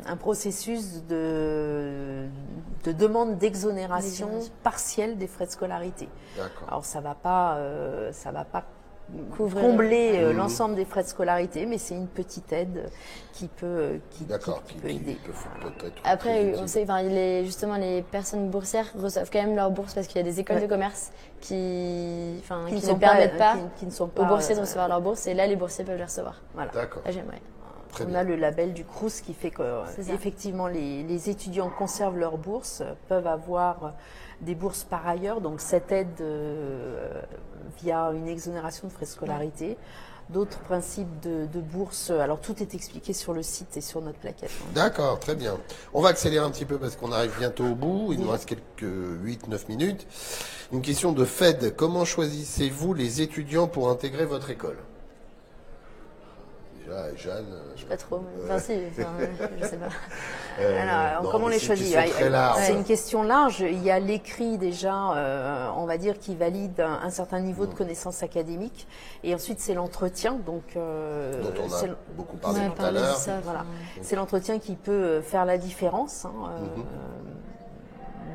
un processus de demande d'exonération partielle des frais de scolarité. Alors ça va pas combler l'ensemble des frais de scolarité, mais c'est une petite aide qui peut aider. Après, on sait, justement, les personnes boursières reçoivent quand même leur bourse parce qu'il y a des écoles de commerce qui ne permettent pas aux boursiers de recevoir leur bourse, et là, les boursiers peuvent les recevoir. Voilà. D'accord. On a le label du Crous qui fait que effectivement les étudiants conservent leur bourse, peuvent avoir des bourses par ailleurs, donc cette aide via une exonération de frais de scolarité. D'autres principes de bourse, alors tout est expliqué sur le site et sur notre plaquette. D'accord, très bien. On va accélérer un petit peu parce qu'on arrive bientôt au bout, il nous reste quelques 8-9 minutes. Une question de Fed, comment choisissez-vous les étudiants pour intégrer votre école? Jeanne, je sais pas trop. Enfin, si, je sais pas. Alors, comment on les choisit? C'est une question large. Il y a l'écrit déjà, on va dire, qui valide un certain niveau de connaissances académiques. Et ensuite, c'est l'entretien. Donc, dont on a beaucoup parlé tout à l'heure. Voilà. C'est l'entretien qui peut faire la différence.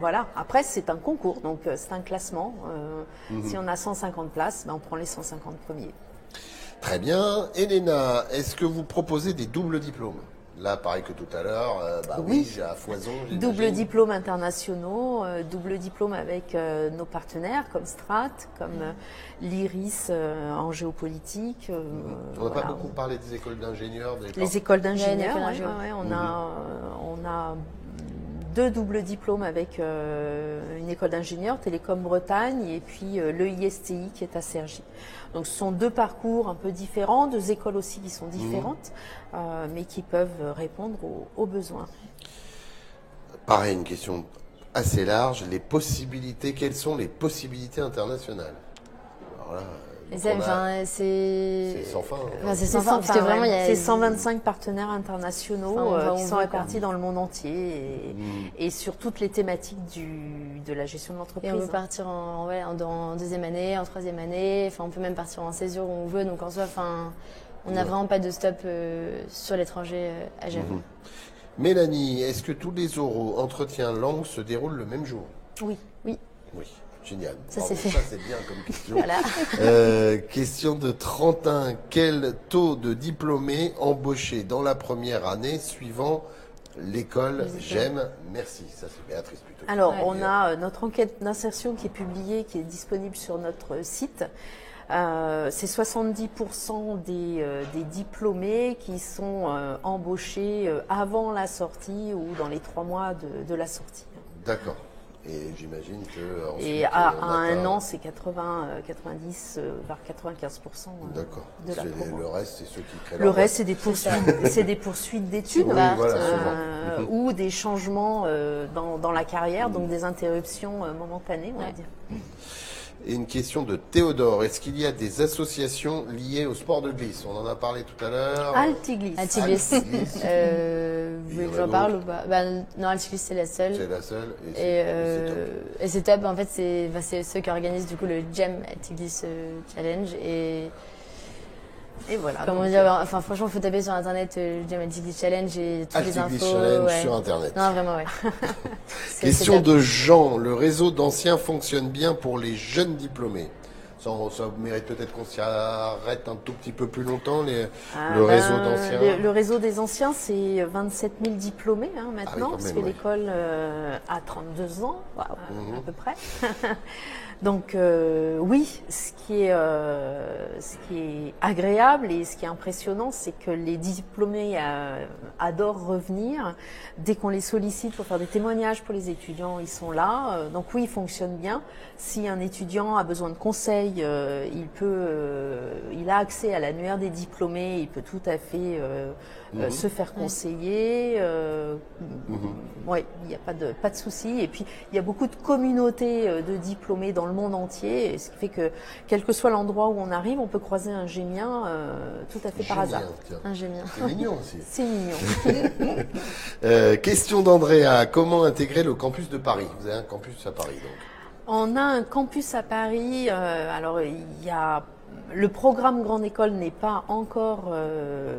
Voilà. Après, c'est un concours, donc c'est un classement. Si on a 150 places, on prend les 150 premiers. Très bien. Elena, est-ce que vous proposez des doubles diplômes? Là, pareil que tout à l'heure, oui, à foison. Double diplôme internationaux, double diplôme avec nos partenaires comme Strat, comme l'IRIS en géopolitique. On n'a pas beaucoup parlé des écoles d'ingénieurs. Les écoles d'ingénieurs, on a 2 doubles diplômes avec une école d'ingénieurs, Télécom Bretagne, et puis le ISTI qui est à Cergy. Donc ce sont 2 parcours un peu différents, 2 écoles aussi qui sont différentes, mais qui peuvent répondre aux besoins. Pareil, une question assez large. Les possibilités, quelles sont les possibilités internationales? Alors là, c'est sans fin. C'est sans fin, parce que vraiment, il y a... C'est 125 partenaires internationaux qui sont répartis dans le monde entier et sur toutes les thématiques de la gestion de l'entreprise. Et on peut partir en 2e année, en 3e année, on peut même partir en césure où on veut, donc en soi, on n'a vraiment pas de stop sur l'étranger à gérer. Mélanie, est-ce que tous les oraux, entretiens, langues se déroulent le même jour? Oui. Génial. Ça, c'est fait. Ça, c'est bien comme question. Voilà. Question de Trentin. Quel taux de diplômés embauchés dans la première année suivant l'école GEM? Merci. Ça, c'est Béatrice plutôt. Alors, on a notre enquête d'insertion qui est publiée, qui est disponible sur notre site. C'est 70% des diplômés qui sont embauchés avant la sortie ou dans les 3 mois de la sortie. D'accord. Et j'imagine que ensuite, et à un an, c'est 90, voire 95%. D'accord. Le reste, c'est ceux qui créent. Le reste, c'est des poursuites, c'est des poursuites d'études, ou des changements dans la carrière, donc des interruptions momentanées, on va dire. Et une question de Théodore. Est-ce qu'il y a des associations liées au sport de glisse? On en a parlé tout à l'heure. Altiglisse. Vous voulez que j'en parle ou pas? Non, Altiglisse, c'est la seule. C'est la seule. Et c'est top. En fait, c'est ceux qui organisent du coup le GEM Altiglisse Challenge. Et voilà. Comment dire, franchement, il faut taper sur internet GEM Altiglisse Challenge et toutes les infos. Challenge sur internet. Non, vraiment, Question de Jean. Le réseau d'anciens fonctionne bien pour les jeunes diplômés. Ça mérite peut-être qu'on s'y arrête un tout petit peu plus longtemps, le réseau d'anciens. Le réseau des anciens, c'est 27 000 diplômés maintenant, parce que l'école a 32 ans, à peu près. Donc oui, ce qui est agréable et ce qui est impressionnant, c'est que les diplômés adorent revenir. Dès qu'on les sollicite pour faire des témoignages pour les étudiants, ils sont là. Donc oui, il fonctionne bien. Si un étudiant a besoin de conseils, il a accès à l'annuaire des diplômés, il peut tout à fait se faire conseiller. Ouais, il n'y a pas de souci. Et puis il y a beaucoup de communautés de diplômés dans le monde entier, ce qui fait que quel que soit l'endroit où on arrive, on peut croiser un gémien tout à fait par hasard. Un gémien. C'est mignon aussi. C'est mignon. Question d'Andrea, comment intégrer le campus de Paris? Vous avez un campus à Paris donc. On a un campus à Paris. Alors il y a le programme Grande École n'est pas encore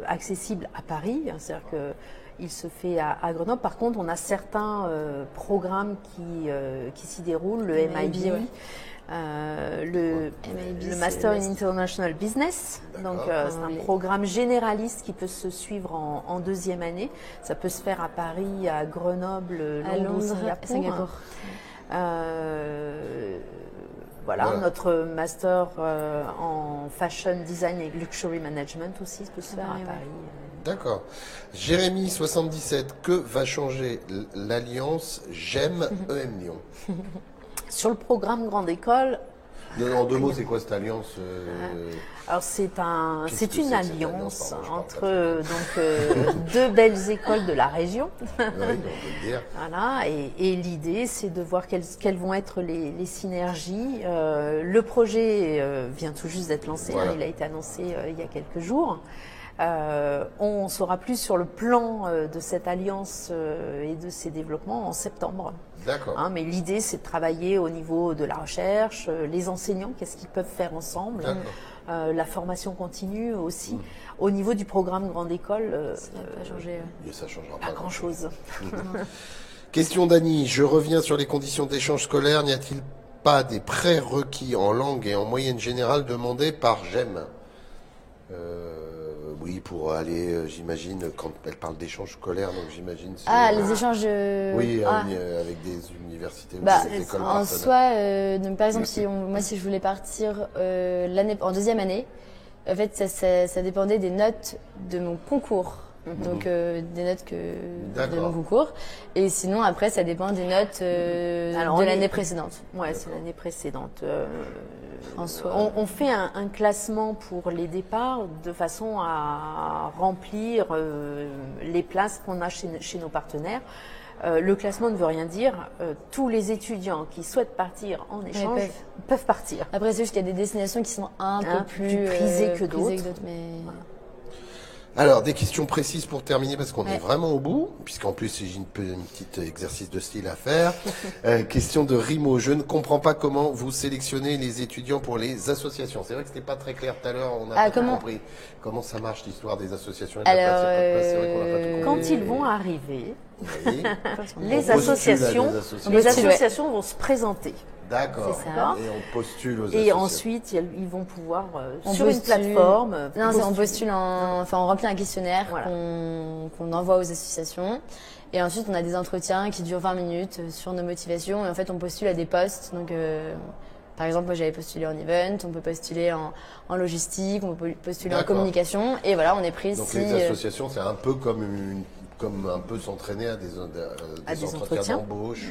accessible à Paris, c'est-à-dire que il se fait à Grenoble. Par contre, on a certains programmes qui s'y déroulent, le MIB, le Master in International Business. Donc, c'est un programme généraliste qui peut se suivre en deuxième année. Ça peut se faire à Paris, à Grenoble, à Londres, Singapour. Voilà, notre master en fashion design et luxury management aussi peut se faire à Paris. D'accord. Jérémy 77, que va changer l'alliance GEM EM Lyon? Sur le programme Grande École. En deux mots, c'est quoi cette alliance Alors c'est une alliance entre deux belles écoles de la région. Oui, on peut le dire. Voilà, et l'idée c'est de voir quelles vont être les synergies. Le projet vient tout juste d'être lancé, voilà. Il a été annoncé il y a quelques jours. On saura plus sur le plan de cette alliance et de ses développements en septembre. D'accord. Mais l'idée, c'est de travailler au niveau de la recherche, les enseignants, qu'est-ce qu'ils peuvent faire ensemble, la formation continue aussi. Au niveau du programme Grande École, ça n'a pas changé. Ça changera pas grand-chose. Question d'Annie, je reviens sur les conditions d'échange scolaire. N'y a-t-il pas des prérequis en langue et en moyenne générale demandés par GEM? Oui, pour aller, j'imagine, quand elle parle d'échanges scolaires, donc j'imagine... les échanges... Oui, avec des universités ou des écoles en soi, donc par exemple, si je voulais partir en deuxième année, en fait, ça dépendait des notes de mon concours. Donc des notes de mon concours. Et sinon, après, ça dépend des notes de l'année précédente. Ouais, c'est l'année précédente. En soi. On fait un classement pour les départs de façon à remplir les places qu'on a chez nos partenaires. Le classement ne veut rien dire. Tous les étudiants qui souhaitent partir en échange peuvent partir. Après, c'est juste qu'il y a des destinations qui sont un peu plus prisées que d'autres. Mais... Voilà. Alors, des questions précises pour terminer, parce qu'on est vraiment au bout, puisqu'en plus, j'ai une petite exercice de style à faire. Question de Rimo. Je ne comprends pas comment vous sélectionnez les étudiants pour les associations. C'est vrai que c'était pas très clair tout à l'heure, on n'a pas compris comment ça marche l'histoire des associations. Quand ils vont arriver, les associations vont se présenter. D'accord. Et on postule aux associations. Et ensuite, ils vont pouvoir, sur une plateforme... on remplit un questionnaire qu'on envoie aux associations. Et ensuite, on a des entretiens qui durent 20 minutes sur nos motivations. Et en fait, on postule à des postes. Donc, par exemple, moi, j'avais postulé en event, on peut postuler en logistique, on peut postuler en communication. Et voilà, on est pris. Donc, les associations, c'est un peu comme un peu s'entraîner à des entretiens d'embauche.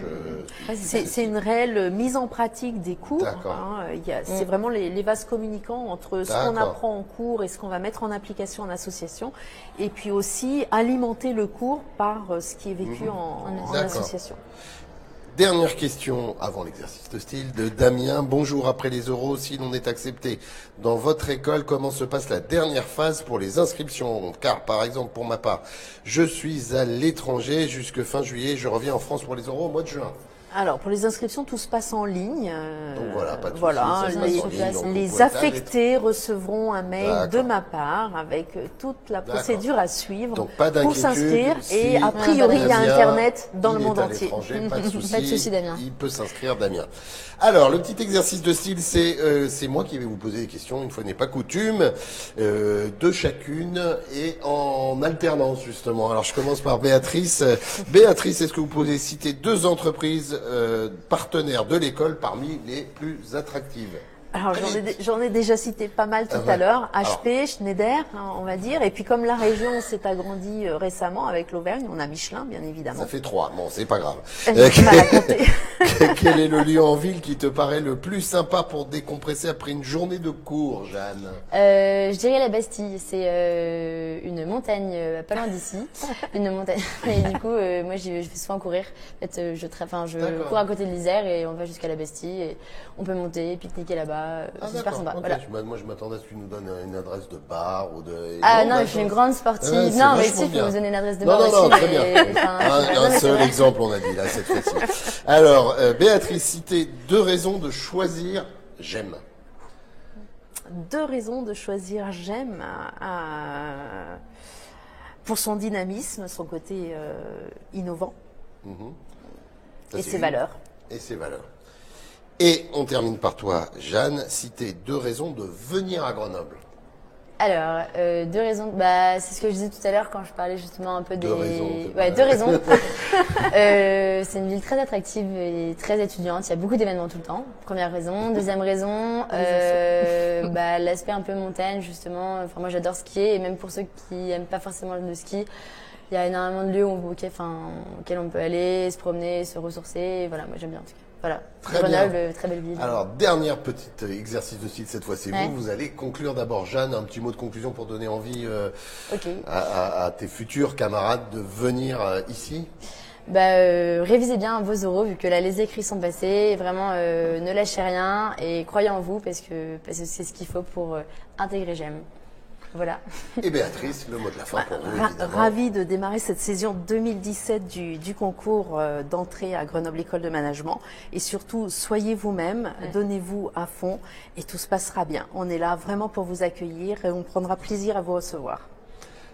C'est une réelle mise en pratique des cours. C'est vraiment les vases communicants entre ce qu'on apprend en cours et ce qu'on va mettre en application en association. Et puis aussi alimenter le cours par ce qui est vécu en association. Dernière question avant l'exercice de style de Damien. Bonjour, après les oraux, si l'on est accepté dans votre école, comment se passe la dernière phase pour les inscriptions? Car, par exemple, pour ma part, je suis à l'étranger jusque fin juillet, je reviens en France pour les oraux au mois de juin. Alors, pour les inscriptions, tout se passe en ligne. Donc voilà, pas de souci, voilà, ça se passe en ligne, donc les vous pouvez affectés recevront un mail de ma part avec toute la procédure à suivre donc, pas pour s'inscrire. Et a priori, il y a Internet dans le monde entier. Pas de souci, pas de souci, Damien. Il peut s'inscrire, Damien. Alors, le petit exercice de style, c'est moi qui vais vous poser des questions, une fois n'est pas coutume, de chacune et en alternance, justement. Alors, je commence par Béatrice. Béatrice, est-ce que vous pouvez citer 2 entreprises partenaires de l'école parmi les plus attractives? Alors j'en ai déjà cité pas mal tout à l'heure, HP, Schneider, hein, on va dire, et puis comme la région s'est agrandie récemment avec l'Auvergne, on a Michelin bien évidemment. Ça fait 3, bon c'est pas grave. J'ai mal à compter. Quel est le lieu en ville qui te paraît le plus sympa pour décompresser après une journée de cours, Jeanne? Je dirais la Bastille, c'est une montagne pas loin d'ici, une montagne. Et du coup, moi je vais souvent courir. En fait, je cours à côté de l'Isère et on va jusqu'à la Bastille et on peut monter, pique-niquer là-bas. C'est super sympa. Okay. Voilà. Moi, je m'attendais à ce que tu nous donnes une adresse de bar ou de. Ah non, je suis une grande sportive. Non, mais si, il faut vous donner une adresse de bar aussi. Non, très bien. Un seul exemple, on a dit là cette fois-ci. Alors, Béatrice, citez 2 raisons de choisir j'aime. 2 raisons de choisir j'aime. Pour son dynamisme, son côté innovant et ses valeurs. Et ses valeurs. Et on termine par toi, Jeanne. Citez 2 raisons de venir à Grenoble. Alors, 2 raisons. Bah, c'est ce que je disais tout à l'heure quand je parlais justement un peu des. 2 raisons. Ouais, 2 raisons. C'est une ville très attractive et très étudiante. Il y a beaucoup d'événements tout le temps. Première raison. Deuxième raison, l'aspect un peu montagne justement. Enfin, moi, j'adore skier et même pour ceux qui aiment pas forcément le ski. Il y a énormément de lieux auxquels on peut aller, se promener, se ressourcer. Et voilà, moi j'aime bien en tout cas. Voilà. Grenoble, très belle ville. Alors, dernière petite exercice de style cette fois, c'est vous. Vous allez conclure d'abord, Jeanne, un petit mot de conclusion pour donner envie à tes futurs camarades de venir ici. Révisez bien vos oraux vu que là les écrits sont passés. Vraiment, ne lâchez rien et croyez en vous parce que c'est ce qu'il faut pour intégrer GEM. Voilà. Et Béatrice, le mot de la fin pour vous, évidemment. Ravie de démarrer cette saison 2017 du concours d'entrée à Grenoble École de Management. Et surtout, soyez vous-même, donnez-vous à fond et tout se passera bien. On est là vraiment pour vous accueillir et on prendra plaisir à vous recevoir.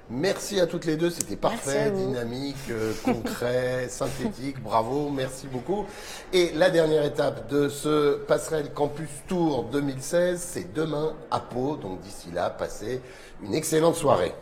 Merci à toutes les 2, c'était parfait, dynamique, concret, synthétique, bravo, merci beaucoup. Et la dernière étape de ce Passerelle Campus Tour 2016, c'est demain à Pau, donc d'ici là, passez une excellente soirée.